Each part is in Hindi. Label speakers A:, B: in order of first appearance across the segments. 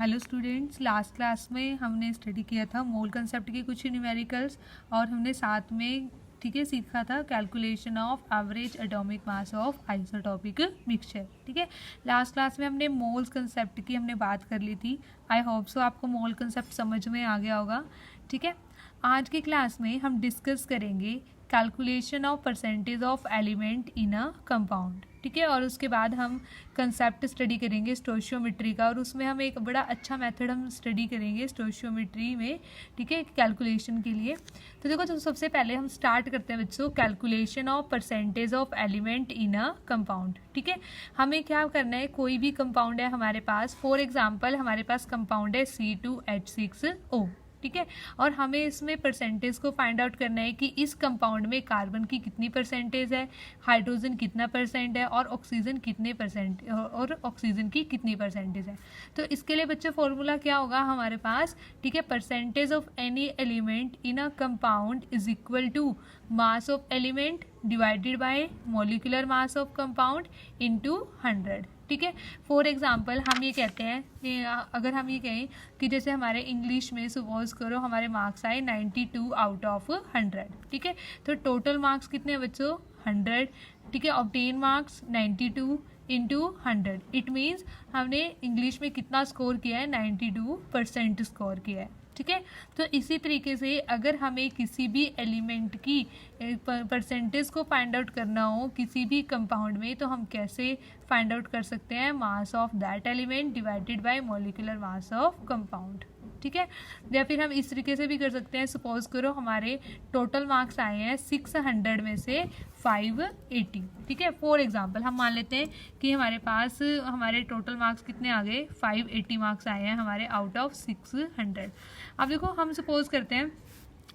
A: हेलो स्टूडेंट्स, लास्ट क्लास में हमने स्टडी किया था मोल कंसेप्ट के कुछ न्यूमेरिकल्स और हमने साथ में सीखा था calculation of average atomic mass of isotopic mixture. ठीक है, लास्ट क्लास में हमने मोल्स कंसेप्ट की हमने बात कर ली थी। आई होप सो आपको मोल कंसेप्ट समझ में आ गया होगा। ठीक है, आज की क्लास में हम डिस्कस करेंगे calculation of percentage of element in a compound. ठीक है, और उसके बाद हम कंसेप्ट स्टडी करेंगे स्टोशियोमेट्री का, और उसमें हम एक बड़ा अच्छा मेथड हम स्टडी करेंगे स्टोशियोमेट्री में। ठीक है, कैलकुलेशन के लिए। तो देखो, तो सबसे पहले हम स्टार्ट करते हैं बच्चों calculation of percentage of element in a compound. ठीक है, हमें क्या करना है, कोई भी कंपाउंड है हमारे पास, फॉर एग्जाम्पल हमारे पास कंपाउंड है C2H6O। ठीक है, और हमें इसमें परसेंटेज को फाइंड आउट करना है कि इस कंपाउंड में कार्बन की कितनी परसेंटेज है, हाइड्रोजन कितना परसेंट है, और ऑक्सीजन कितने परसेंट और ऑक्सीजन की कितनी परसेंटेज है। तो इसके लिए बच्चे फॉर्मूला क्या होगा हमारे पास। ठीक है, percentage of any element in a compound is equal to mass of element divided by molecular mass of compound into 100। ठीक है, फॉर एग्जाम्पल हम ये कहते हैं कि अगर हम ये कहें कि जैसे हमारे इंग्लिश में सपोज करो हमारे मार्क्स आए 92 आउट ऑफ 100। ठीक है, तो टोटल मार्क्स कितने हैं बच्चों, 100। ठीक है, obtain marks 92 into 100। It means हमने इंग्लिश में कितना स्कोर किया है, 92% स्कोर किया है। ठीक है, तो इसी तरीके से अगर हमें किसी भी एलिमेंट की परसेंटेज को फाइंड आउट करना हो किसी भी कंपाउंड में, तो हम कैसे फाइंड आउट कर सकते हैं, mass of that element divided by molecular mass of compound. ठीक है, या फिर हम इस तरीके से भी कर सकते हैं, सपोज करो हमारे टोटल मार्क्स आए हैं 600 में से 580। ठीक है, फॉर एग्जांपल हम मान लेते हैं कि हमारे पास हमारे टोटल मार्क्स कितने आ गए, 580 मार्क्स आए हैं हमारे आउट ऑफ 600। अब देखो, हम सपोज करते हैं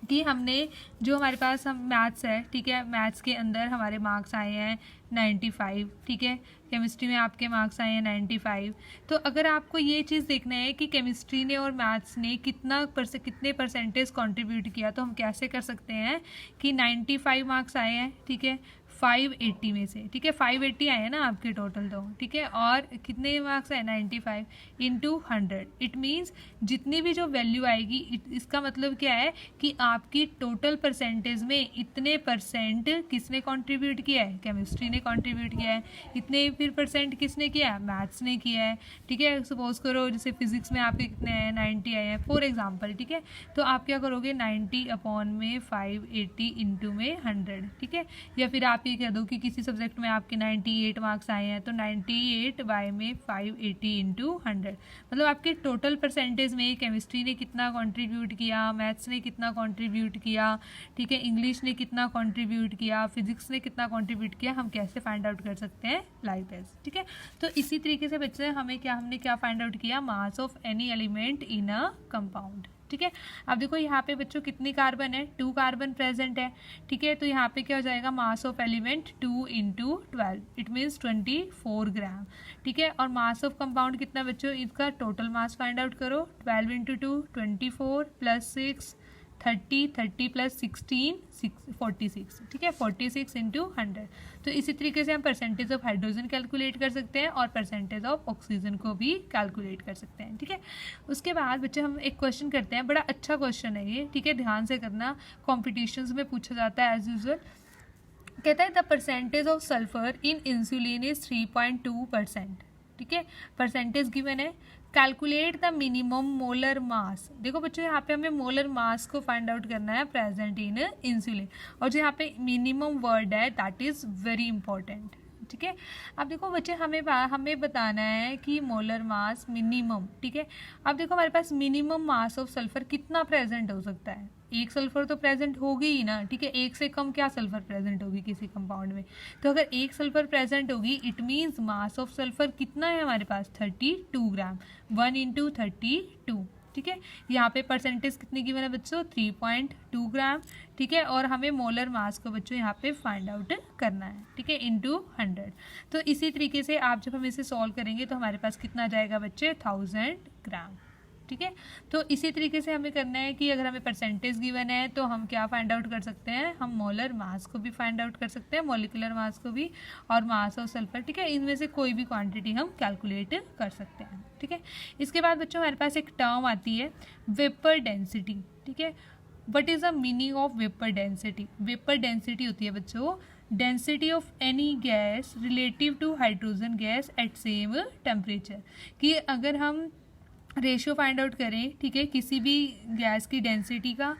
A: कि हमने जो हमारे पास हम मैथ्स है, ठीक है, मैथ्स के अंदर हमारे मार्क्स आए हैं 95। ठीक है, केमिस्ट्री में आपके मार्क्स आए हैं 95। तो अगर आपको ये चीज़ देखना है कि केमिस्ट्री ने और मैथ्स ने कितने परसेंटेज कंट्रीब्यूट किया, तो हम कैसे कर सकते हैं कि 95 मार्क्स आए हैं, ठीक है, 580 में से। ठीक है, 580 आए हैं ना आपके टोटल, तो ठीक है, और कितने मार्क्स आए, 95 इंटू 100। इट मीन्स जितनी भी जो वैल्यू आएगी, इसका मतलब क्या है कि आपकी टोटल परसेंटेज में इतने परसेंट किसने कंट्रीब्यूट किया है, केमिस्ट्री ने कंट्रीब्यूट किया है। इतने फिर परसेंट किसने किया है, मैथ्स ने किया है। ठीक है, सपोज करो जैसे फिजिक्स में आपके कितने आए हैं, 90 आए हैं फॉर एग्जाम्पल। ठीक है, तो आप क्या करोगे, 90 अपॉन में 580 इंटू में 100। ठीक है, या फिर आप ये कह दो कि किसी सब्जेक्ट में आपके 98 मार्क्स आए हैं, तो 98 बाय में 580 इंटू 100। मतलब आपके टोटल परसेंटेज में केमिस्ट्री ने कितना कंट्रीब्यूट किया, मैथ्स ने कितना कंट्रीब्यूट किया, ठीक है, इंग्लिश ने कितना कंट्रीब्यूट किया, फिजिक्स ने कितना कंट्रीब्यूट किया, हम कैसे फाइंड आउट कर सकते हैं, लाइक दिस। ठीक है, तो इसी तरीके से बच्चे हमने क्या फाइंड आउट किया, मास of any element in a compound. ठीक है, अब देखो यहाँ पे बच्चों कितनी कार्बन है, 2 कार्बन प्रेजेंट है। ठीक है, तो यहाँ पे क्या हो जाएगा, मास of element 2 into 12, it means 24 ग्राम। ठीक है, और मास ऑफ कंपाउंड कितना बच्चों, इसका टोटल मास फाइंड आउट करो, 12 इंटू 2 24 प्लस 6 30, 30 प्लस 16 46। ठीक है, 46 इंटू 100। तो इसी तरीके से हम परसेंटेज ऑफ हाइड्रोजन कैलकुलेट कर सकते हैं और परसेंटेज ऑफ ऑक्सीजन को भी कैलकुलेट कर सकते हैं। ठीक है, उसके बाद बच्चे हम एक क्वेश्चन करते हैं, बड़ा अच्छा क्वेश्चन है ये। ठीक है, ध्यान से करना, कॉम्पिटिशन्स में पूछा जाता है एज यूजुअल। कहता है the percentage of sulphur in insulin is 3.2%। ठीक है, परसेंटेज गिवन है, calculate the minimum molar mass. देखो बच्चों, यहाँ पे हमें मोलर मास को फाइंड आउट करना है प्रेजेंट इन इंसुलिन, और जो यहाँ पे मिनिमम वर्ड है दैट इज वेरी इंपॉर्टेंट। ठीक है, अब देखो बच्चे हमें बताना है कि मोलर मास मिनिमम। ठीक है, अब देखो हमारे पास मिनिमम मास ऑफ सल्फर कितना प्रेजेंट हो सकता है, एक सल्फर तो प्रेजेंट होगी ही ना। ठीक है, एक से कम क्या सल्फर प्रेजेंट होगी किसी कंपाउंड में, तो अगर एक सल्फर प्रेजेंट होगी it means mass of sulphur कितना है हमारे पास, 32 ग्राम, 1 इंटू 32। ठीक है, यहाँ पे परसेंटेज कितनी गिवन है बच्चों, 3.2 ग्राम। ठीक है, और हमें मोलर मास को बच्चों यहाँ पे फाइंड आउट करना है। ठीक है, इंटू 100। तो इसी तरीके से आप जब हम इसे सॉल्व करेंगे तो हमारे पास कितना जाएगा बच्चे, 1000 ग्राम। ठीक है। तो इसी तरीके से हमें करना है कि अगर हमें परसेंटेज गिवन है तो हम क्या फाइंड आउट कर सकते हैं, हम मोलर मास को भी फाइंड आउट कर सकते हैं, मॉलिक्यूलर मास को भी, और मास ऑफ सल्फर, ठीक है, इनमें से कोई भी क्वांटिटी हम कैलकुलेट कर सकते हैं, ठीक है। इसके बाद बच्चों हमारे पास एक टर्म आती है वेपर डेंसिटी, ठीक है। What is the meaning of vapour density? Vapour density होती है बच्चों density of any gas relative to hydrogen gas at same temperature, कि अगर हम रेशियो फाइंड आउट करें, ठीक है, किसी भी गैस की डेंसिटी का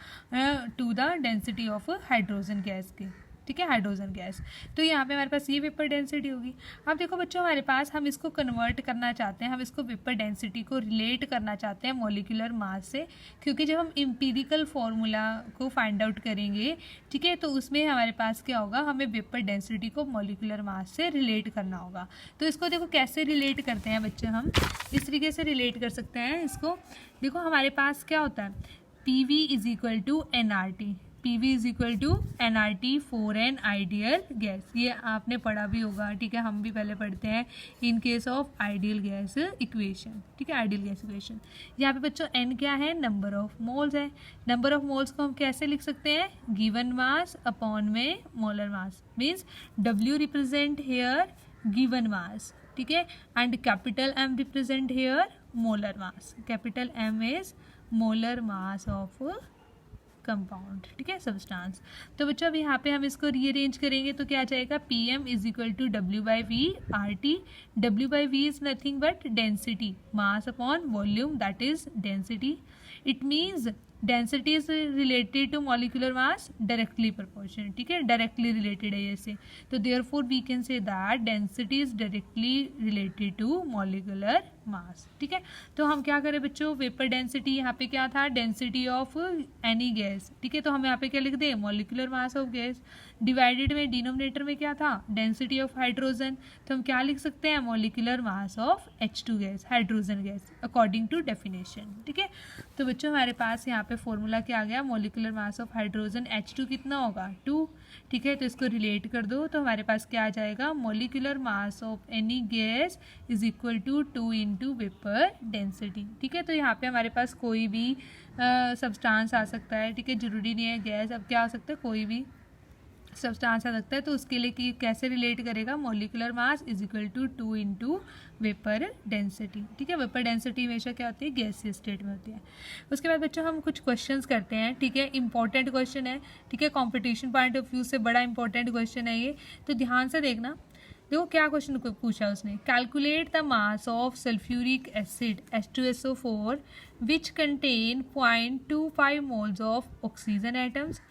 A: to the density of hydrogen gas की, ठीक है, हाइड्रोजन गैस, तो यहाँ पे हमारे पास ये वेपर डेंसिटी होगी। अब देखो बच्चों हमारे पास हम इसको कन्वर्ट करना चाहते हैं, हम इसको वेपर डेंसिटी को रिलेट करना चाहते हैं मॉलिक्यूलर मास से, क्योंकि जब हम एम्पिरिकल फॉर्मूला को फाइंड आउट करेंगे, ठीक है, तो उसमें हमारे पास क्या होगा, हमें वेपर डेंसिटी को मॉलिक्यूलर मास से रिलेट करना होगा। तो इसको देखो कैसे रिलेट करते हैं बच्चे, हम इस तरीके से रिलेट कर सकते हैं इसको। देखो हमारे पास क्या होता है, P V is equal to N R T, P V is equal to N R T for an ideal gas, ये आपने पढ़ा भी होगा, ठीक है, हम भी पहले पढ़ते हैं in case of ideal gas equation, ठीक है, आइडियल गैस इक्वेशन। यहाँ पे बच्चों एन क्या है, नंबर ऑफ मोल्स है। नंबर ऑफ मोल्स को हम कैसे लिख सकते हैं, गिवन मास अपॉन में molar mass, means W represent here given mass, ठीक है, and capital M represent here molar mass, capital M is molar mass of compound, ठीक है, सब्सटेंस। तो बच्चों अब यहाँ पे हम इसको रीअरेंज करेंगे तो क्या आ जाएगा, P M is equal to W by V R T, W by V is nothing but density, mass upon volume that is density. It means density is related to molecular mass directly proportional, ठीक है, डायरेक्टली रिलेटेड है ऐसे, तो therefore we can say that density is directly related to molecular mass, ठीक है। तो हम क्या करें बच्चों, वेपर डेंसिटी यहाँ पे क्या था, डेंसिटी ऑफ एनी गैस, ठीक है, तो हम यहाँ पे क्या लिख दें, molecular mass of gas, divided में डिनोमिनेटर में क्या था, डेंसिटी ऑफ हाइड्रोजन, तो हम क्या लिख सकते हैं, molecular mass of H2 gas, hydrogen gas, according to definition, ठीक है। तो बच्चों हमारे पास यहाँ पे फॉर्मूला क्या आ गया, molecular mass of hydrogen H2 कितना होगा, 2, ठीक है, तो इसको रिलेट कर दो तो हमारे पास क्या आ जाएगा, molecular mass of any gas is equal to 2 into vapour density, ठीक है। तो यहाँ पे हमारे पास कोई भी सब्सटेंस आ सकता है, ठीक है, जरूरी नहीं है गैस, अब क्या आ सकता है, कोई भी सब्सटेंस आ सकता है, तो उसके लिए कि कैसे रिलेट करेगा, molecular mass is equal to 2 into vapour density, ठीक है। वेपर डेंसिटी हमेशा क्या होती है, गैसीय स्टेट में होती है। उसके बाद बच्चों हम कुछ क्वेश्चंस करते हैं, ठीक है, इंपॉर्टेंट क्वेश्चन है, ठीक है, कंपटीशन पॉइंट ऑफ व्यू से बड़ा इंपॉर्टेंट क्वेश्चन है ये, तो ध्यान से देखना। देखो क्या क्वेश्चन पूछा उसने, calculate the mass of sulphuric acid H2SO4 which contain 0.25 moles of oxygen atoms,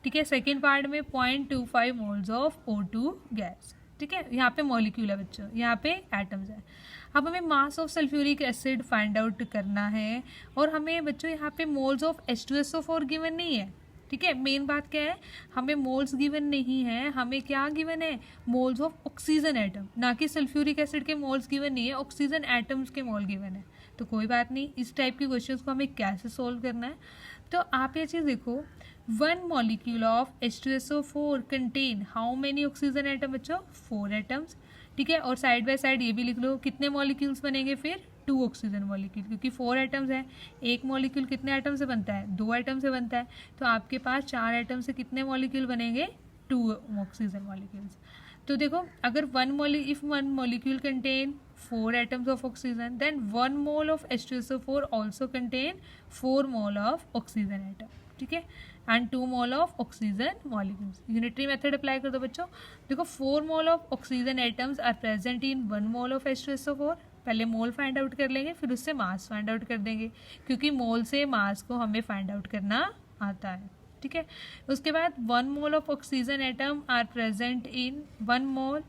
A: ठीक है, सेकेंड पार्ट में 0.25 मोल्स ऑफ O2 गैस, ठीक है, यहाँ पे मॉलिक्यूल है बच्चों, यहाँ पे एटम्स है। अब हमें mass of sulphuric acid find out करना है, और हमें बच्चों यहाँ पे मोल्स ऑफ H2SO4 गिवन नहीं है, ठीक है, मेन बात क्या है, हमें मोल्स गिवन नहीं है, हमें क्या गिवन है, मोल्स ऑफ ऑक्सीजन एटम, ना कि सल्फ्यूरिक एसिड के मोल्स गिवन नहीं है, ऑक्सीजन एटम्स के मोल गिवन है। तो कोई बात नहीं, इस टाइप के क्वेश्चंस को हमें कैसे सोल्व करना है, तो आप ये चीज़ देखो, 1 molecule of H2SO4 contain how many oxygen atom बच्चों, 4 एटम्स, ठीक है, और साइड बाय साइड ये भी लिख लो कितने मॉलिक्यूल्स बनेंगे फिर, 2 ऑक्सीजन मॉलिक्यूल, क्योंकि 4 एटम्स है, एक मॉलिक्यूल कितने एटम से बनता है, 2 एटम से बनता है, तो आपके पास 4 एटम से कितने मॉलिक्यूल बनेंगे, 2 ऑक्सीजन मॉलिक्यूल्स। तो देखो अगर if one molecule contain 4 atoms of oxygen, then 1 mole of H2SO4 also contain 4 mole of oxygen atom, ठीक है, and 2 mole of oxygen molecules। Unitary method apply कर दो बच्चों, देखो 4 mole of oxygen atoms are present in 1 mole of H2SO4, पहले मोल फाइंड आउट कर लेंगे फिर उससे मास फाइंड आउट कर देंगे, क्योंकि मोल से मास को हमें फाइंड आउट करना आता है, ठीक है। उसके बाद 1 mole of oxygen atom are present in 1 mole,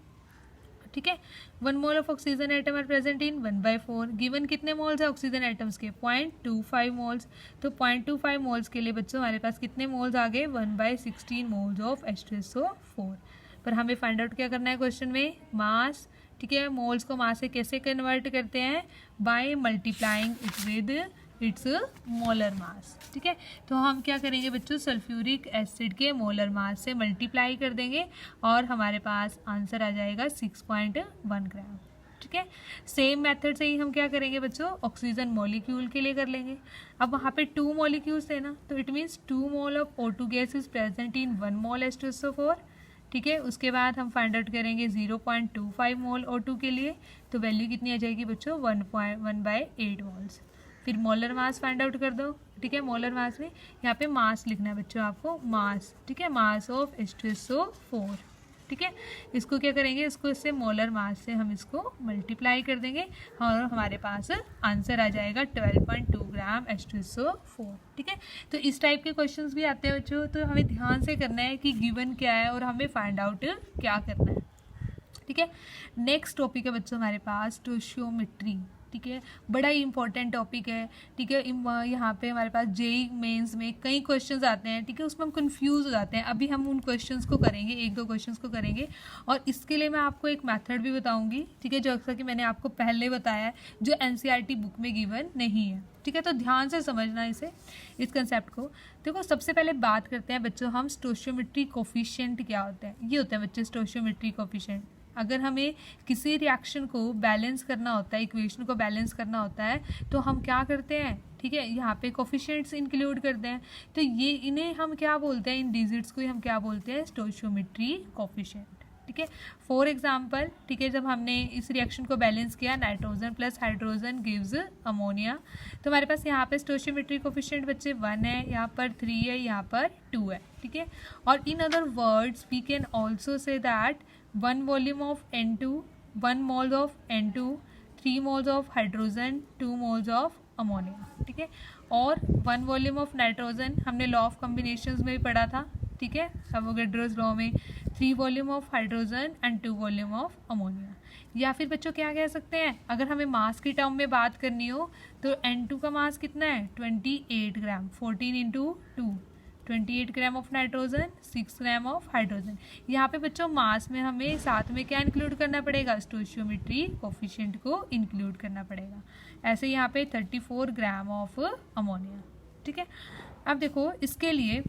A: ठीक है, 1 mole of oxygen atom are present in 1/4, given कितने मोल्स है ऑक्सीजन एटम्स के, 0.25 मोल्स, तो 0.25 मोल्स के लिए बच्चों हमारे पास कितने मोल्स आ गए, 1/16 मोल्स ऑफ H2SO4। पर हमें फाइंड आउट क्या करना है क्वेश्चन में, मास, ठीक है, मोल्स को मास से कैसे कन्वर्ट करते हैं, by multiplying it with its molar mass, ठीक है। तो हम क्या करेंगे बच्चों, सल्फ्यूरिक एसिड के मोलर मास से मल्टीप्लाई कर देंगे और हमारे पास आंसर आ जाएगा 6.1 ग्राम, ठीक है। सेम मेथड से ही हम क्या करेंगे बच्चों, ऑक्सीजन मॉलिक्यूल के लिए कर लेंगे। अब वहाँ पे 2 मॉलिक्यूल्स थे ना, तो it means 2 mole of O2 gas is present in 1 mole H2SO4। ठीक है, उसके बाद हम फाइंड आउट करेंगे 0.25 मोल O2 के लिए, तो वैल्यू कितनी आ जाएगी बच्चों 1/8 मोल्स। फिर मोलर मास फाइंड आउट कर दो। ठीक है, मोलर मास में यहाँ पे मास लिखना है बच्चों आपको, मास। ठीक है, मास ऑफ H2SO4। ठीक है, इसको क्या करेंगे, इसको इससे मोलर मास से हम इसको मल्टीप्लाई कर देंगे और हमारे पास आंसर आ जाएगा 12.2 ग्राम H2SO4। ठीक है, तो इस टाइप के क्वेश्चंस भी आते हैं बच्चों, तो हमें ध्यान से करना है कि गिवन क्या है और हमें फाइंड आउट क्या करना है। ठीक है, नेक्स्ट टॉपिक है बच्चों हमारे पास स्टोशियोमेट्री। ठीक है, बड़ा ही इंपॉर्टेंट टॉपिक है। ठीक है, यहाँ पे हमारे पास जेईई मेंस में कई क्वेश्चंस आते हैं। ठीक है, उसमें हम कंफ्यूज हो जाते हैं। अभी हम उन क्वेश्चंस को करेंगे, 1-2 क्वेश्चंस को करेंगे, और इसके लिए मैं आपको एक मेथड भी बताऊंगी। ठीक है, जैसा कि मैंने आपको पहले बताया है, जो एनसीईआरटी बुक में गिवन नहीं है। ठीक है, तो ध्यान से समझना इस कंसेप्ट को। देखो, सबसे पहले बात करते हैं बच्चों हम स्टोशियोमेट्री कोफिशिएंट क्या होता है। ये होता है बच्चों स्टोशियोमेट्री कोफिशिएंट। अगर हमें किसी रिएक्शन को बैलेंस करना होता है, इक्वेशन को बैलेंस करना होता है, तो हम क्या करते हैं, ठीक है, यहाँ पे कोफिशिएंट्स इंक्लूड करते हैं। तो ये इन्हें हम क्या बोलते हैं, इन डिजिट्स को हम क्या बोलते हैं, स्टोशियोमेट्री कोफिशिएंट। ठीक है, फॉर एग्जाम्पल, ठीक है, जब हमने इस रिएक्शन को बैलेंस किया, nitrogen plus hydrogen gives ammonia, तो हमारे पास यहाँ पे स्टोशियोमेट्री कोफिशिएंट बच्चे 1 है, यहाँ पर 3 है, यहाँ पर 2 है। ठीक है, और in other words we can also say that 1 volume of N2, 1 moles of N2, 3 moles of hydrogen, 2 moles of ammonia। ठीक है, और 1 volume of नाइट्रोजन हमने लॉ ऑफ कॉम्बिनेशंस में भी पढ़ा था। ठीक है, एवोगैड्रोस लॉ में 3 volume of hydrogen and 2 volume of ammonia. या फिर बच्चों क्या कह सकते हैं, अगर हमें मास की टर्म में बात करनी हो तो N2 का मास कितना है 28 ग्राम, 14 × 2, 28 gram of nitrogen, 6 gram of hydrogen. यहाँ पे बच्चों मास में हमें साथ में क्या इंक्लूड करना पड़ेगा, स्टोशियोमेट्री कोफिशिएंट को इंक्लूड करना पड़ेगा। ऐसे यहाँ पे 34 ग्राम ऑफ अमोनिया। ठीक है, अब देखो इसके लिए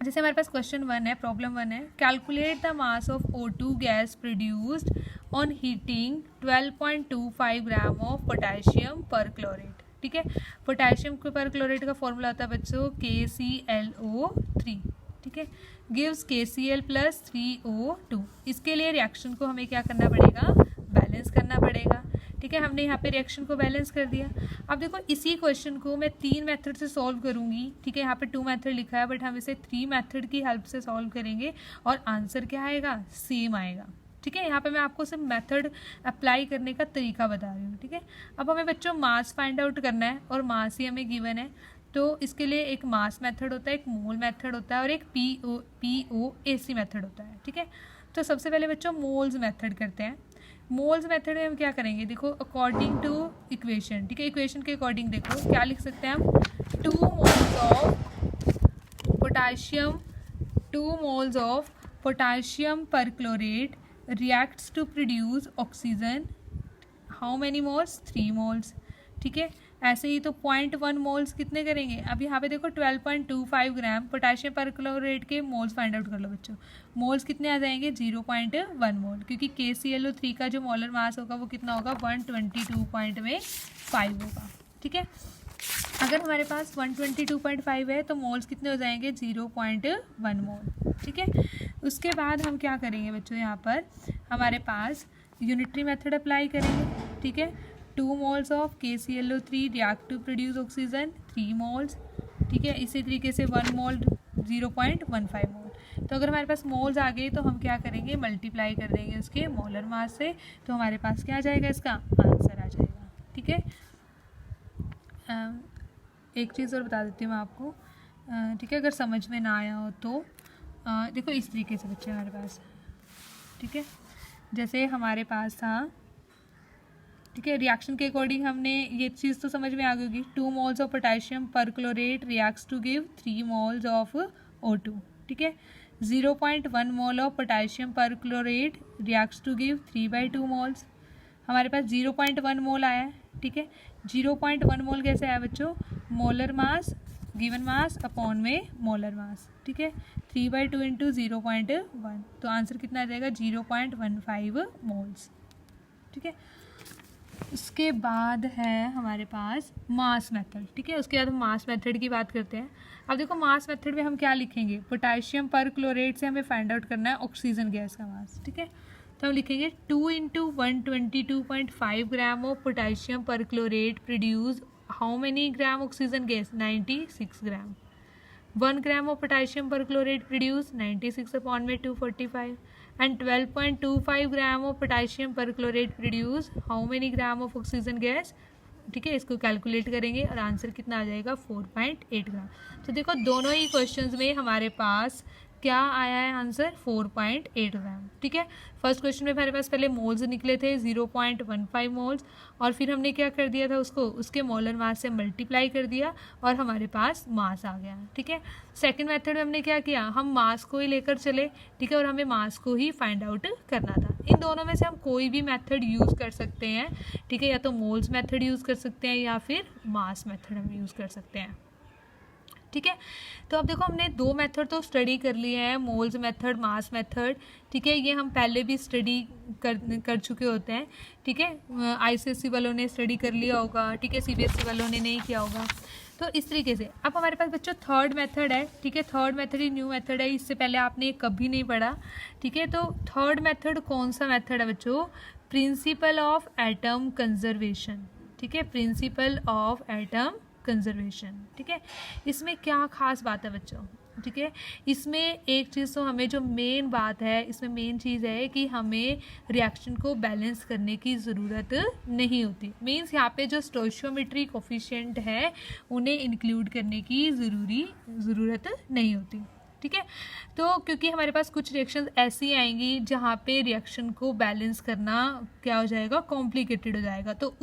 A: जैसे हमारे पास क्वेश्चन 1 है, प्रॉब्लम 1 है, calculate the mass of O2 gas produced on heating 12.25 gram of potassium per chlorate. ठीक है, पोटेशियम पर क्लोरेट का फॉर्मूला होता है बच्चों KClO3। ठीक है, गिव्स KCl प्लस 3O2। इसके लिए रिएक्शन को हमें क्या करना पड़ेगा, बैलेंस करना पड़ेगा। ठीक है, हमने यहाँ पे रिएक्शन को बैलेंस कर दिया। अब देखो इसी क्वेश्चन को मैं 3 मेथड से सॉल्व करूँगी। ठीक है, यहाँ पे 2 मेथड लिखा है, बट हम इसे 3 मेथड की हेल्प से सॉल्व करेंगे और आंसर क्या आएगा, सेम आएगा। ठीक है, यहाँ पे मैं आपको सिर्फ मेथड अप्लाई करने का तरीका बता रही हूँ। ठीक है, अब हमें बच्चों मास फाइंड आउट करना है और मास ही हमें गिवन है, तो इसके लिए एक मास मेथड होता है, एक मोल मेथड होता है और एक POAC मेथड होता है। ठीक है, तो सबसे पहले बच्चों मोल्स मेथड करते हैं। मोल्स मेथड में हम क्या करेंगे, देखो अकॉर्डिंग टू इक्वेशन। ठीक है, इक्वेशन के अकॉर्डिंग देखो क्या लिख सकते हैं हम, 2 moles of potassium, 2 moles of potassium पर chlorate reacts to produce oxygen, how many moles, 3 moles। ठीक है, ऐसे ही तो 0.1 मोल्स कितने करेंगे, अब यहाँ पे देखो 12.25 ग्राम पोटेशियम पर क्लोरेट के मोल्स फाइंड आउट कर लो बच्चों। मोल्स कितने आ जाएंगे 0.1 मोल, क्योंकि KClO3 का जो मोलर मास होगा वो कितना होगा 122.5 होगा। ठीक है, अगर हमारे पास 122.5 है तो मोल्स कितने हो जाएंगे 0.1 मोल। ठीक है, उसके बाद हम क्या करेंगे बच्चों, यहाँ पर हमारे पास यूनिटरी मेथड अप्लाई करेंगे। ठीक है, 2 moles of KClO3 react to produce oxygen 3 moles. ठीक है, इसी तरीके से 1 मोल 0.15 मोल। तो अगर हमारे पास मोल्स आ गए तो हम क्या करेंगे, मल्टीप्लाई कर देंगे उसके मोलर मास से, तो हमारे पास क्या आ जाएगा, इसका आंसर आ जाएगा। ठीक है, एक चीज़ और बता देती हूँ मैं आपको। ठीक है, अगर समझ में ना आया हो तो देखो इस तरीके से बच्चे हमारे पास। ठीक है, जैसे हमारे पास था, ठीक है, रिएक्शन के अकॉर्डिंग हमने ये चीज़ तो समझ में आ गई होगी, 2 moles of potassium per chlorate reacts to give 3 moles of O2। ठीक है, 0.1 mole of potassium per chlorate reacts to give 3/2 moles. हमारे पास 0.1 मोल आया है। ठीक है, 0.1 मोल कैसे आया बच्चों, molar mass given mass upon में मोलर मास। ठीक है, 3/2 × 0.1, तो आंसर कितना आ जाएगा 0.15 मोल्स। ठीक है, उसके बाद है हमारे पास मास मेथड, ठीक है। उसके बाद हम मास मेथड की बात करते हैं। अब देखो मास मेथड में हम क्या लिखेंगे, पोटेशियम पर क्लोरेट से हमें फाइंड आउट करना है ऑक्सीजन गैस का मास, ठीक है। तो हम लिखेंगे 2 × 122.5 gram of potassium per chlorate produce how many gram oxygen gas, 96 gram. 1 gram of potassium perchlorate produce 96 upon में 245 and 12.25 gram of potassium perchlorate produce how many gram of oxygen gas, ठीक है। इसको कैलकुलेट करेंगे और आंसर कितना आ जाएगा 4.8 ग्राम। तो देखो दोनों ही क्वेश्चंस में हमारे पास क्या आया है आंसर 4.8 ग्राम, ठीक है। फर्स्ट क्वेश्चन में हमारे पास पहले मोल्स निकले थे 0.15 मोल्स, और फिर हमने क्या कर दिया था उसको उसके मोलर मास से मल्टीप्लाई कर दिया और हमारे पास मास आ गया, ठीक है। सेकंड मेथड में हमने क्या किया, हम मास को ही लेकर चले, ठीक है, और हमें मास को ही फाइंड आउट करना था। इन दोनों में से हम कोई भी मेथड यूज़ कर सकते हैं, ठीक है, या तो मोल्स मेथड यूज़ कर सकते हैं या फिर मास मेथड हम यूज़ कर सकते हैं, ठीक है। तो अब देखो हमने दो मेथड तो स्टडी कर लिए हैं, मोल्स मेथड, मास मेथड, ठीक है। ये हम पहले भी स्टडी कर चुके होते हैं, ठीक है। आईसीएसई वालों ने स्टडी कर लिया होगा, ठीक है, सीबीएसई वालों ने नहीं किया होगा। तो इस तरीके से अब हमारे पास बच्चों थर्ड मेथड है, ठीक है। थर्ड मेथड ही न्यू मेथड है, इससे पहले आपने कभी नहीं पढ़ा, ठीक है। तो थर्ड मेथड कौन सा मेथड है बच्चों, प्रिंसिपल ऑफ एटम कंजर्वेशन, ठीक है, प्रिंसिपल ऑफ एटम कंजर्वेशन, ठीक है। इसमें क्या खास बात है बच्चों, ठीक है। इसमें एक चीज़ तो हमें जो मेन बात है, इसमें मेन चीज़ है कि हमें रिएक्शन को बैलेंस करने की ज़रूरत नहीं होती। मीन्स यहाँ पे जो स्टोइचियोमेट्री कोफिशिएंट है उन्हें इंक्लूड करने की ज़रूरत नहीं होती, ठीक है। तो क्योंकि हमारे पास कुछ रिएक्शंस ऐसी आएंगी जहाँ पे रिएक्शन को बैलेंस करना क्या हो जाएगा, कॉम्प्लिकेटेड हो जाएगा। तो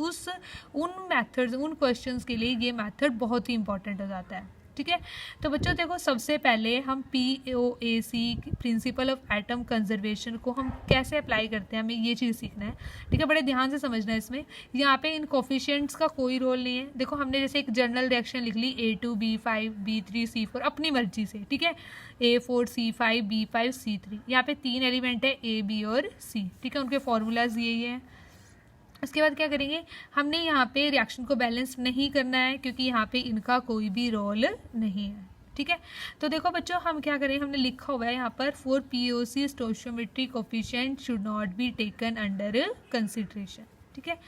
A: उन मेथड्स, उन क्वेश्चंस के लिए ये मेथड बहुत ही इंपॉर्टेंट हो जाता है, ठीक है। तो बच्चों देखो सबसे पहले हम POAC principle of atom conservation को हम कैसे अप्लाई करते हैं, हमें ये चीज़ सीखना है, ठीक है। बड़े ध्यान से समझना है इसमें, यहाँ पे इन कोफिशिएंट्स का कोई रोल नहीं है। देखो हमने जैसे एक जनरल रिएक्शन लिख ली A2 B5 B3 C4 अपनी मर्जी से, ठीक है, A4 C5 B5 C3, यहाँ पे 3 एलिमेंट है A B और C, ठीक है, उनके फॉर्मूलाज यही हैं। उसके बाद क्या करेंगे, हमने यहाँ पे रिएक्शन को बैलेंस नहीं करना है क्योंकि यहाँ पे इनका कोई भी रोल नहीं है, ठीक है। तो देखो बच्चों हम क्या करें, हमने लिखा हुआ है यहाँ पर for POC stoichiometry coefficient should not be taken under consideration, ठीक है।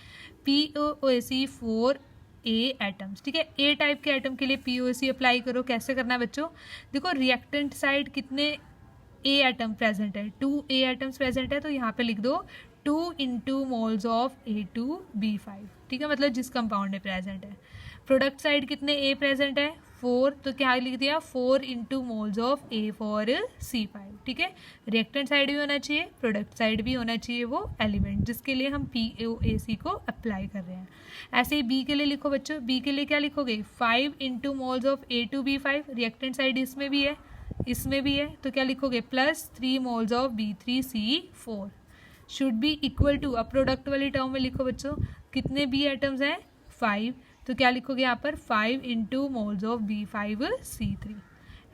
A: POC फॉर A एटम्स, ठीक है, A टाइप के एटम के लिए POC अप्लाई करो। कैसे करना है बच्चों, देखो रिएक्टेंट साइड कितने A एटम प्रेजेंट है, 2 A एटम्स प्रेजेंट है, तो यहाँ पे लिख दो 2 × मोल्स ऑफ A2B5, ठीक है, मतलब जिस कंपाउंड में प्रेजेंट है। प्रोडक्ट साइड कितने A प्रेजेंट है 4, तो क्या लिख दिया 4 × मोल्स ऑफ A4 C5, ठीक है। रिएक्टेंट साइड भी होना चाहिए, प्रोडक्ट साइड भी होना चाहिए वो एलिमेंट जिसके लिए हम POAC को अप्लाई कर रहे हैं। ऐसे ही B के लिए लिखो बच्चों, B के लिए क्या लिखोगे 5 × moles of A2B5, reactant side इसमें भी है, इसमें भी है, तो क्या लिखोगे +3 moles of B3C4 should be equal to, अब प्रोडक्ट वाली टर्म में लिखो बच्चों, कितने B एटम्स हैं 5, तो क्या लिखोगे यहाँ पर 5 × मोल्स ऑफ B5C3।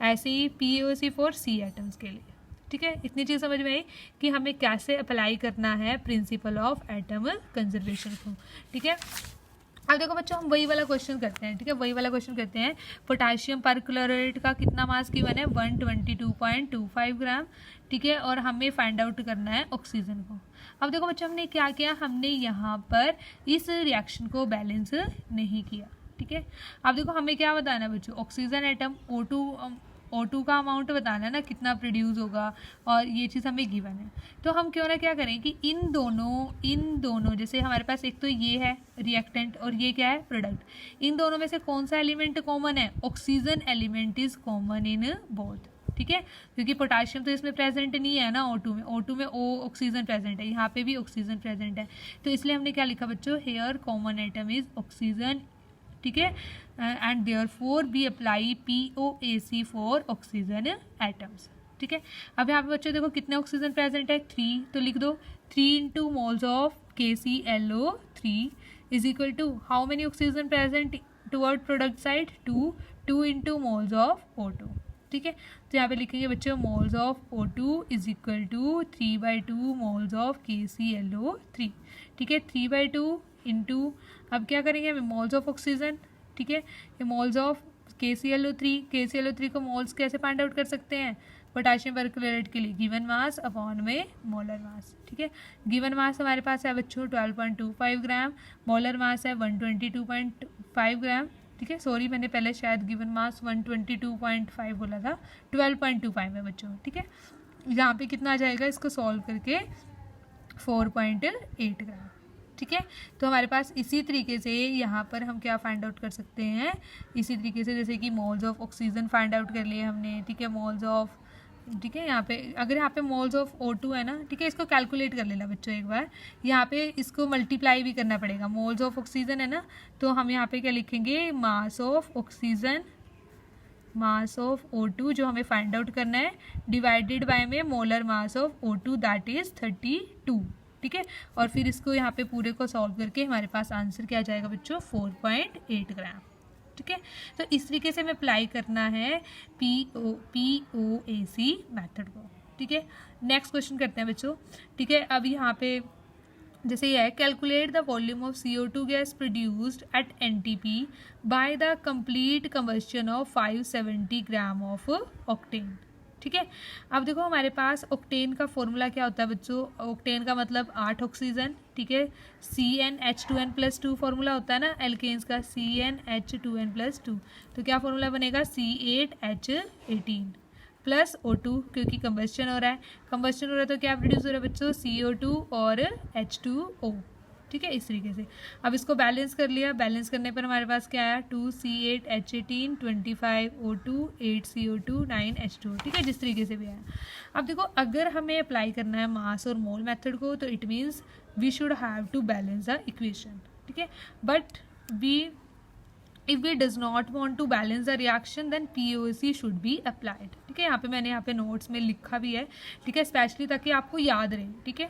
A: ऐसे ही POC फॉर C एटम्स के लिए, ठीक है। इतनी चीज़ समझ में आई कि हमें कैसे अप्लाई करना है प्रिंसिपल ऑफ एटम कंजर्वेशन को, ठीक है। अब देखो बच्चों हम वही वाला क्वेश्चन करते हैं, ठीक है, वही वाला क्वेश्चन करते हैं। पोटेशियम परक्लोरेट का कितना मास गिवन है 122.25 ग्राम, ठीक है, और हमें फाइंड आउट करना है ऑक्सीजन को। अब देखो बच्चों हमने क्या किया, हमने यहाँ पर इस रिएक्शन को बैलेंस नहीं किया, ठीक है। अब देखो हमें क्या बताना है बच्चों, ऑक्सीजन एटम O2 का अमाउंट बताना है ना, कितना प्रोड्यूस होगा, और ये चीज़ हमें गिवन है। तो हम क्यों ना क्या करें कि इन दोनों जैसे हमारे पास एक तो ये है रिएक्टेंट और ये क्या है प्रोडक्ट, इन दोनों में से कौन सा एलिमेंट कॉमन है, oxygen element is common in both, ठीक है, क्योंकि पोटेशियम तो इसमें प्रेजेंट नहीं है ना O2 में O ऑक्सीजन प्रेजेंट है, यहाँ पे भी ऑक्सीजन प्रेजेंट है, तो इसलिए हमने क्या लिखा बच्चों, here common atom is oxygen, ठीक है, and therefore we apply POAC for oxygen atoms, ठीक है। अब यहाँ पे बच्चों देखो कितने ऑक्सीजन प्रेजेंट है 3, तो लिख दो 3 × moles of KClO3 is equal to how many oxygen present toward product side 2 × moles of O2, ठीक है। तो यहाँ पे लिखेंगे बच्चों moles of O2 is equal to 3/2 moles of KClO3, ठीक है, 3/2 इनटू, अब क्या करेंगे हमें मोल्स ऑफ ऑक्सीजन, ठीक है, ये मोल्स ऑफ KClO3 को मोल्स कैसे फाइंड आउट कर सकते हैं, पोटेशियम परक्लोरेट के लिए गिवन मास अपॉन में मोलर मास, ठीक है। गिवन मास हमारे पास है बच्चों 12.25 ग्राम, मोलर मास है 122.5 ग्राम, ठीक है। सॉरी, मैंने पहले शायद गिवन मास 122.5 बोला था, 12.25 है बच्चों, ठीक है। यहाँ पे कितना आ जाएगा इसको सॉल्व करके 4.8 ग्राम, ठीक है। तो हमारे पास इसी तरीके से यहाँ पर हम क्या फाइंड आउट कर सकते हैं, इसी तरीके से जैसे कि moles of oxygen find out कर लिए हमने, ठीक है, मोल्स ऑफ, ठीक है, यहाँ पे अगर यहाँ पे मोल्स ऑफ O2 है ना, ठीक है, इसको कैलकुलेट कर लेना बच्चों एक बार, यहाँ पे इसको मल्टीप्लाई भी करना पड़ेगा, मोल्स ऑफ ऑक्सीजन है ना, तो हम यहाँ पे क्या लिखेंगे, mass of oxygen, mass of O2 जो हमें फाइंड आउट करना है, डिवाइडेड बाय में molar mass of O2 that is 32, ठीक है। और फिर इसको यहाँ पे पूरे को सॉल्व करके हमारे पास आंसर क्या आ जाएगा बच्चों, 4.8 ग्राम, ठीक है। तो इस तरीके से हमें अप्लाई करना है POAC मेथड को, ठीक है। नेक्स्ट क्वेश्चन करते हैं बच्चों, ठीक है। अब यहाँ पे जैसे ये है, calculate the volume of CO2 gas produced at NTP by the complete combustion of 570 gram of octane, ठीक है। अब देखो हमारे पास ऑक्टेन का फॉर्मूला क्या होता है बच्चों, ऑक्टेन का मतलब 8 ऑक्सीजन, ठीक है, CnH2n+2 फॉर्मूला होता है ना एल्केन्स का, CnH2n+2, तो क्या फॉर्मूला बनेगा, C8H18 प्लस O2, क्योंकि कंबस्शन हो रहा है, कंबस्शन हो रहा है तो क्या प्रोड्यूस हो रहा है बच्चों, CO2 और H2O, ठीक है। इस तरीके से अब इसको बैलेंस कर लिया, बैलेंस करने पर हमारे पास क्या आया, 2C8H18 25 O2 8 CO2 9 H2O, ठीक है, जिस तरीके से भी आया। अब देखो अगर हमें अप्लाई करना है मास और मोल मेथड को, तो it means we should have to balance the equation, ठीक है, but if we does not want to balance the reaction then POC should be applied, ठीक है। मैंने यहाँ पे नोट्स में लिखा भी है, ठीक है, स्पेशली ताकि आपको याद रहे, ठीक है।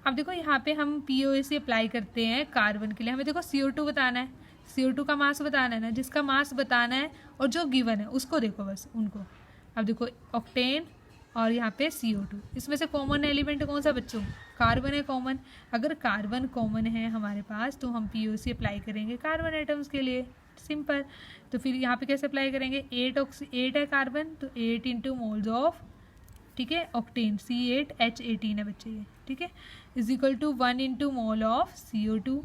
A: अब देखो यहाँ पे हम POC अप्लाई करते हैं कार्बन के लिए, हमें देखो CO2 बताना है, CO2 का मास बताना है ना, जिसका मास बताना है और जो गिवन है उसको देखो बस उनको। अब देखो ऑक्टेन और यहाँ पे CO2, इसमें से कॉमन एलिमेंट कौन सा बच्चों, कार्बन है कॉमन, अगर कार्बन कॉमन है हमारे पास तो हम POC अप्लाई करेंगे कार्बन एटम्स के लिए, सिंपल। तो फिर यहाँ पे कैसे अप्लाई करेंगे, 8 है कार्बन तो 8 इंटू मोल्स ऑफ, ठीक है, ऑक्टेन C8H18 है बच्चे ये, ठीक है, is equal to 1 into mole of CO2,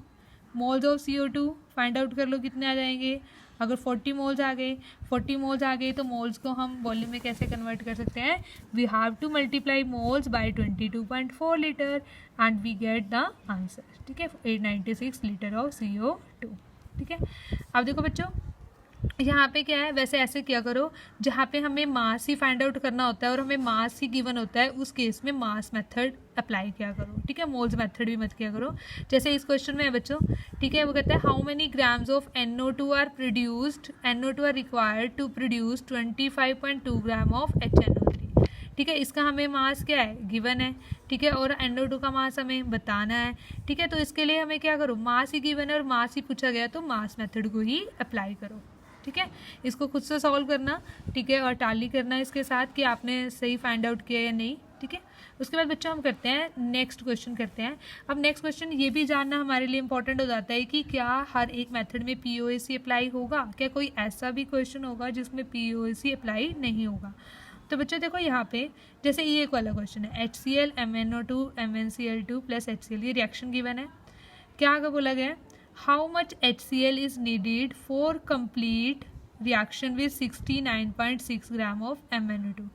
A: moles of CO2 find out कर लो कितने आ जाएंगे, अगर 40 मोल्स आ गए तो मोल्स को हम वॉल्यूम में कैसे कन्वर्ट कर सकते हैं, we have to multiply moles by 22.4 litre and we get the answer, ठीक है, 896 लीटर ऑफ CO2, ठीक है। अब देखो बच्चों यहाँ पे क्या है, वैसे ऐसे क्या करो, जहाँ पे हमें मास ही फाइंड आउट करना होता है और हमें मास ही गिवन होता है, उस केस में मास मेथड अप्लाई किया करो, ठीक है, मोल्स मेथड भी मत किया करो। जैसे इस क्वेश्चन में है बच्चों, ठीक है, वो कहता है how many grams of NO2 are produced, NO2 are required to produce 25.2 gram of HNO3, ठीक है, इसका हमें मास क्या है, गिवन है, ठीक है, और NO2 का मास हमें बताना है, ठीक है। तो इसके लिए हमें क्या करो, मास ही गिवन है और मास ही पूछा गया तो मास मेथड को ही अप्लाई करो, ठीक है। इसको खुद से सॉल्व करना, ठीक है, और टाली करना इसके साथ कि आपने सही फाइंड आउट किया या नहीं, ठीक है। उसके बाद बच्चों हम करते हैं नेक्स्ट क्वेश्चन करते हैं। अब नेक्स्ट क्वेश्चन ये भी जानना हमारे लिए इंपॉर्टेंट हो जाता है कि क्या हर एक मेथड में POAC अप्लाई होगा, क्या कोई ऐसा भी क्वेश्चन होगा जिसमें POAC अप्लाई नहीं होगा। तो बच्चों देखो यहाँ पे जैसे ये एक वाला क्वेश्चन है, HCl MnO2 MnCl2 plus HCl, ये रिएक्शन गिवन है, क्या आगे बोला गया है, how much HCl is needed for complete reaction with 69.6 gram of MnO2,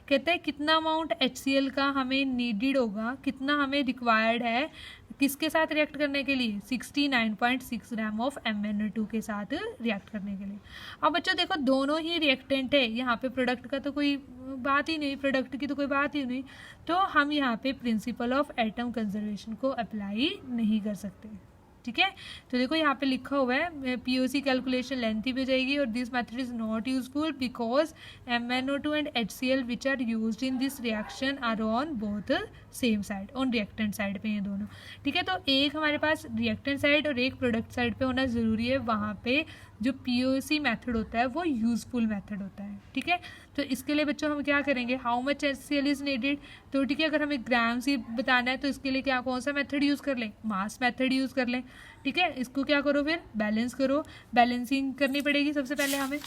A: कहते हैं कितना अमाउंट HCl का हमें नीडेड होगा, कितना हमें रिक्वायर्ड है किसके साथ रिएक्ट करने के लिए, 69.6 ग्राम ऑफ MnO2 के साथ रिएक्ट करने के लिए। अब बच्चों देखो दोनों ही रिएक्टेंट है, यहाँ पे प्रोडक्ट का तो कोई बात ही नहीं, प्रोडक्ट की तो कोई बात ही नहीं, तो हम यहाँ पे प्रिंसिपल ऑफ एटम कंजर्वेशन को अप्लाई नहीं कर सकते, ठीक है। तो देखो यहाँ पे लिखा हुआ है POC कैलकुलेशन लेंथी भी हो जाएगी और this method is not useful because MnO2 and HCl which are used in this reaction are on both same side, on reactant side पे ये दोनों, ठीक है। तो एक हमारे पास रिएक्टेंट साइड और एक प्रोडक्ट साइड पे होना ज़रूरी है, वहाँ पे जो POC मेथड होता है वो यूजफुल मेथड होता है, ठीक है। तो इसके लिए बच्चों हम क्या करेंगे, how much HCl is needed. तो ठीक है, अगर हमें ग्राम से बताना है तो इसके लिए क्या कौन सा मेथड यूज़ कर लें, मास मेथड यूज़ कर लें। ठीक है, इसको क्या करो फिर बैलेंस करो, बैलेंसिंग करनी पड़ेगी सबसे पहले हमें।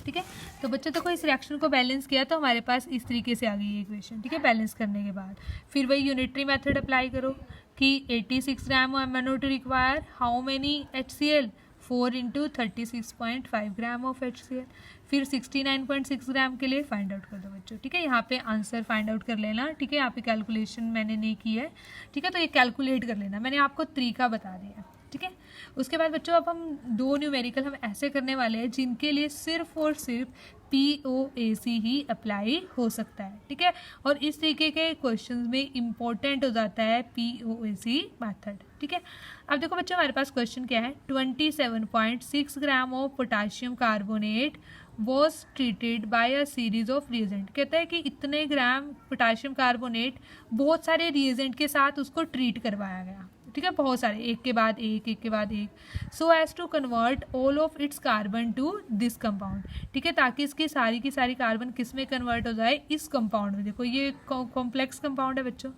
A: ठीक है, तो बच्चों देखो इस रिएक्शन को बैलेंस किया तो हमारे पास इस तरीके से आ गई ये इक्वेशन। ठीक है, बैलेंस करने के बाद फिर वही यूनिटरी मेथड अप्लाई करो कि 86 gram MnO two require how many HCl, 4 × 36.5 gram of HCl। फिर 69.6 ग्राम के लिए फाइंड आउट कर दो बच्चों। ठीक है, यहाँ पे आंसर फाइंड आउट कर लेना। ठीक है, यहाँ पे कैलकुलेशन मैंने नहीं की है। ठीक है, तो ये कैलकुलेट कर लेना, मैंने आपको तरीका बता दिया है। ठीक है, उसके बाद बच्चों अब हम 2 न्यूमेरिकल हम ऐसे करने वाले हैं जिनके लिए सिर्फ और सिर्फ POAC ही अप्लाई हो सकता है। ठीक है, और इस तरीके के क्वेश्चंस में इम्पोर्टेंट हो जाता है POAC मेथड। ठीक है, अब देखो बच्चों हमारे पास क्वेश्चन क्या है, 27.6 gram of potassium carbonate was treated by a series of reagent. कहता है कि इतने ग्राम पोटाशियम कार्बोनेट बहुत सारे रिएजेंट के साथ उसको ट्रीट करवाया गया। ठीक है, बहुत सारे, एक के बाद एक, एक के बाद एक, so as to convert all of its carbon to this compound. ठीक है, ताकि इसकी सारी की सारी कार्बन किस में कन्वर्ट हो जाए, इस कंपाउंड में। देखो ये कॉम्प्लेक्स कंपाउंड है बच्चों।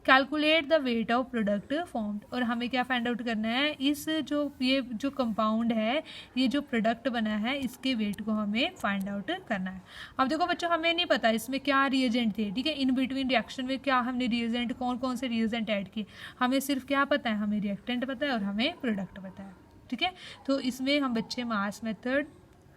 A: Calculate the weight of product formed, और हमें क्या फाइंड आउट करना है, इस ये जो कंपाउंड है, ये जो प्रोडक्ट बना है, इसके वेट को हमें फाइंड आउट करना है। अब देखो बच्चों हमें नहीं पता इसमें क्या रिएजेंट थे। ठीक है, इन बिटवीन रिएक्शन में क्या हमने रिएजेंट, कौन कौन से रिएजेंट ऐड किए, हमें सिर्फ क्या पता है, हमें रिएक्टेंट पता है और हमें प्रोडक्ट पता है। ठीक है, तो इसमें हम बच्चे मास मेथड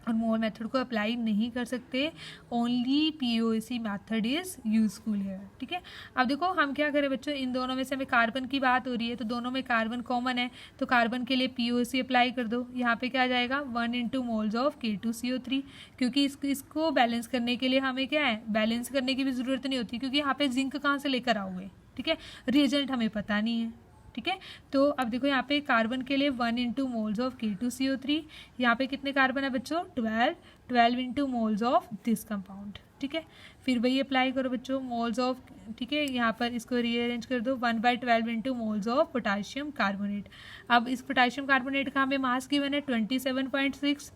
A: और मोल मेथड को अप्लाई नहीं कर सकते, only POAC method is useful है। ठीक है, अब देखो हम क्या करें बच्चों, इन दोनों में से हमें कार्बन की बात हो रही है तो दोनों में कार्बन कॉमन है, तो कार्बन के लिए POAC अप्लाई कर दो। यहाँ पे क्या आ जाएगा, 1 × मोल्स ऑफ K2CO3, क्योंकि इसको बैलेंस करने के लिए हमें क्या है, बैलेंस करने की भी ज़रूरत नहीं होती, क्योंकि यहाँ पे जिंक कहाँ से लेकर आओगे। ठीक है, रिएजेंट हमें पता नहीं है। ठीक है, तो अब देखो यहाँ पे कार्बन के लिए 1 × मोल्स ऑफ K2CO3, यहाँ पे कितने कार्बन है बच्चों, 12 × मोल्स ऑफ दिस कंपाउंड। ठीक है, फिर वही अप्लाई करो बच्चों, मोल्स ऑफ। ठीक है, यहाँ पर इसको रीअरेंज कर दो, 1/12 × मोल्स ऑफ पोटाशियम कार्बोनेट। अब इस पोटाशियम कार्बोनेट का हमें मास गिवन है 27.6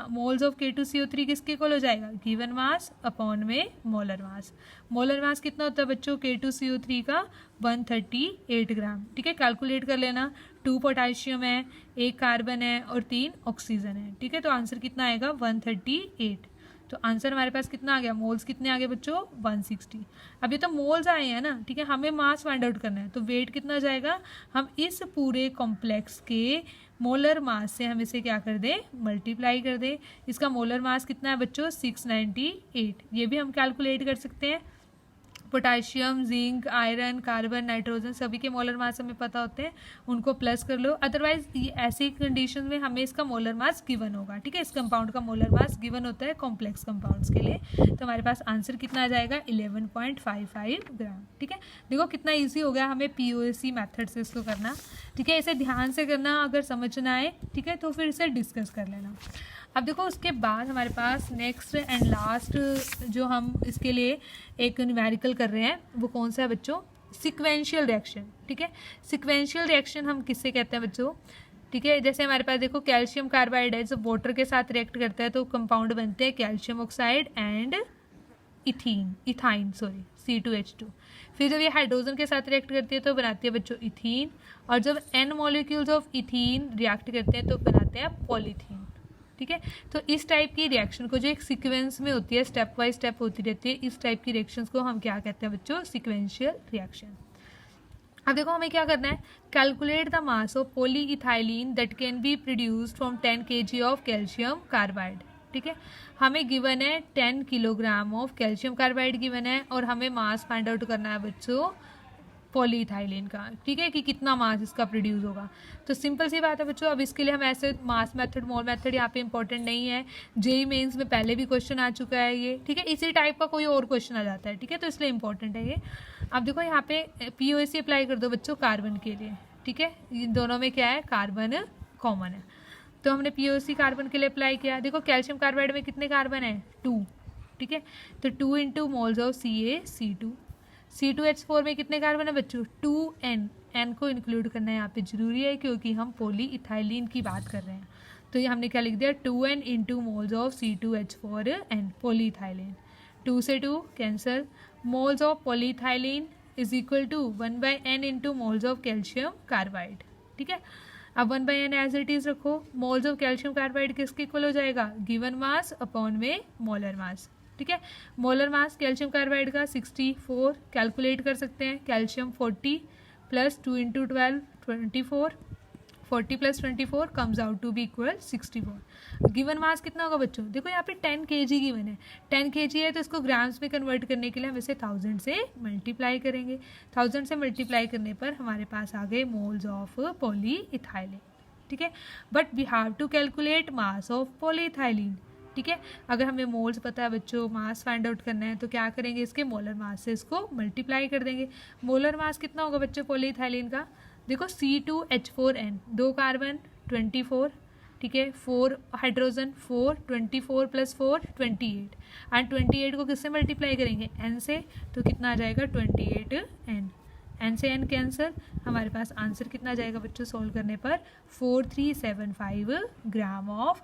A: मोल्स ऑफ K2CO3, किसके इक्वल हो जाएगा, गिवन मास अपॉन में मोलर मास। मोलर मास कितना होता है बच्चों K2CO3 का, 138 ग्राम। ठीक है, कैलकुलेट कर लेना, 2 पोटाशियम है, 1 कार्बन है और 3 ऑक्सीजन है। ठीक है, तो आंसर कितना आएगा, 138। तो आंसर हमारे पास कितना आ गया, मोल्स कितने आ गए बच्चों, 160। अब ये तो मोल्स आए हैं ना। ठीक है, हमें मास फाइंड आउट करना है, तो वेट कितना हो जाएगा, हम इस पूरे कॉम्प्लेक्स के मोलर मास से हम इसे क्या कर दें, मल्टीप्लाई कर दें। इसका मोलर मास कितना है बच्चों, 698। ये भी हम कैलकुलेट कर सकते हैं। Potassium, zinc, iron, carbon, nitrogen सभी के मोलर मास हमें पता होते हैं, उनको प्लस कर लो। अदरवाइज ऐसी कंडीशन में हमें इसका मोलर मास गिवन होगा। ठीक है, इस कंपाउंड का मोलर मास गिवन होता है कॉम्प्लेक्स कंपाउंड्स के लिए। तो हमारे पास आंसर कितना आ जाएगा, 11.55 ग्राम। ठीक है, देखो कितना ईजी हो गया हमें POAC मेथड से इसको करना। ठीक है, इसे ध्यान से करना, अगर समझ ना आए ठीक है तो फिर इसे डिस्कस कर लेना। अब देखो उसके बाद हमारे पास नेक्स्ट एंड लास्ट जो हम इसके लिए एक न्यूमेरिकल कर रहे हैं वो कौन सा है बच्चों, सिक्वेंशियल रिएक्शन। ठीक है, सिक्वेंशियल रिएक्शन हम किससे कहते हैं बच्चों, ठीक है, जैसे हमारे पास देखो कैल्शियम कार्बाइड है, जब वाटर के साथ रिएक्ट करता है तो कंपाउंड बनते हैं calcium oxide and ethyne C2H2। फिर जब ये हाइड्रोजन के साथ रिएक्ट करती है तो बनाती है बच्चों इथीन, और जब N molecules of ethene react करते हैं तो बनाते हैं पॉलीथीन। ठीक है, तो इस टाइप की रिएक्शन को जो एक सीक्वेंस में होती है, स्टेप बाय स्टेप होती रहती है, इस टाइप की रिएक्शंस को हम क्या कहते हैं बच्चों, सीक्वेंशियल रिएक्शन। अब देखो हमें क्या करना है, calculate the mass of polyethylene that can be produced from 10 kg of calcium carbide. ठीक है, हमें गिवन है 10 kilogram of calcium carbide given है, और हमें मास फाइंड आउट करना है बच्चों पॉलीइथाइलिन का। ठीक है, कि कितना मास इसका प्रोड्यूस होगा। तो सिंपल सी बात है बच्चों, अब इसके लिए हम ऐसे मास मेथड मोल मेथड यहाँ पे इंपॉर्टेंट नहीं है, जेईई मेंस में पहले भी क्वेश्चन आ चुका है ये। ठीक है, इसी टाइप का कोई और क्वेश्चन आ जाता है। ठीक है, तो इसलिए इंपॉर्टेंट है ये। अब देखो यहाँ पे POAC अप्लाई कर दो बच्चों कार्बन के लिए। ठीक है, इन दोनों में क्या है, कार्बन कॉमन है, तो हमने POAC कार्बन के लिए अप्लाई किया। देखो कैल्शियम कार्बाइड में कितने कार्बन है, 2। ठीक है, तो 2 × मोल्स ऑफ CaC2। C2H4 में कितने कार्बन है बच्चों, 2N। N को इंक्लूड करना यहाँ पे जरूरी है क्योंकि हम पॉलीइथाइलिन की बात कर रहे हैं। तो ये हमने क्या लिख दिया 2n into moles of C2H4n polyethylene, 2 से 2 cancel, moles of polyethylene is equal to 1/n into moles of calcium carbide. ठीक है, अब 1/n एज इट इज रखो, मोल्स ऑफ कैल्शियम कार्बाइड किसके इक्वल हो जाएगा, गिवन मास अपॉन में मोलर मास। ठीक है, मोलर मास कैल्शियम कार्बाइड का 64 कैलकुलेट कर सकते हैं, calcium 40 plus 2 into 12 24, 40 plus 24 comes out to be equal 64। गिवन मास कितना होगा बच्चों, देखो यहाँ पे 10 kg गिवन है, 10 kg है तो इसको ग्राम्स में कन्वर्ट करने के लिए हम इसे 1000 से मल्टीप्लाई करेंगे, 1000 से मल्टीप्लाई करने पर हमारे पास आ गए मोल्स ऑफ पॉलीइथाइलिन। ठीक है, but we have to calculate mass of polyethylene. ठीक है, अगर हमें मोल्स पता है बच्चों, मास फाइंड आउट करना है तो क्या करेंगे, इसके मोलर मास से इसको मल्टीप्लाई कर देंगे। मोलर मास कितना होगा बच्चों पॉलीइथाइलिन का, देखो C2H4n, 2 कार्बन 24, ठीक है, 4 हाइड्रोजन 4, 24 प्लस 4 28, एंड 28 को किससे मल्टीप्लाई करेंगे, n से, तो कितना आ जाएगा 28n, n से n कैंसर, हमारे पास आंसर कितना आ जाएगा बच्चों सॉल्व करने पर 4375 gram of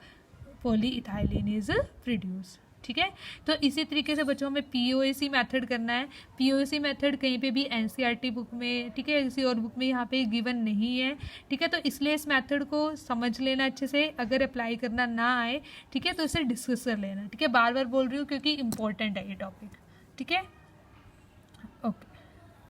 A: polyethylene is produce. ठीक है, तो इसी तरीके से बच्चों हमें POAC मेथड करना है। POAC मेथड कहीं पे भी NCERT बुक में, ठीक है, किसी और बुक में यहाँ पे गिवन नहीं है। ठीक है, तो इसलिए इस मेथड को समझ लेना अच्छे से, अगर अप्लाई करना ना आए, ठीक है, तो इसे डिस्कस कर लेना। ठीक है, बार बार बोल रही हूँ क्योंकि इंपॉर्टेंट है ये टॉपिक। ठीक है, ओके।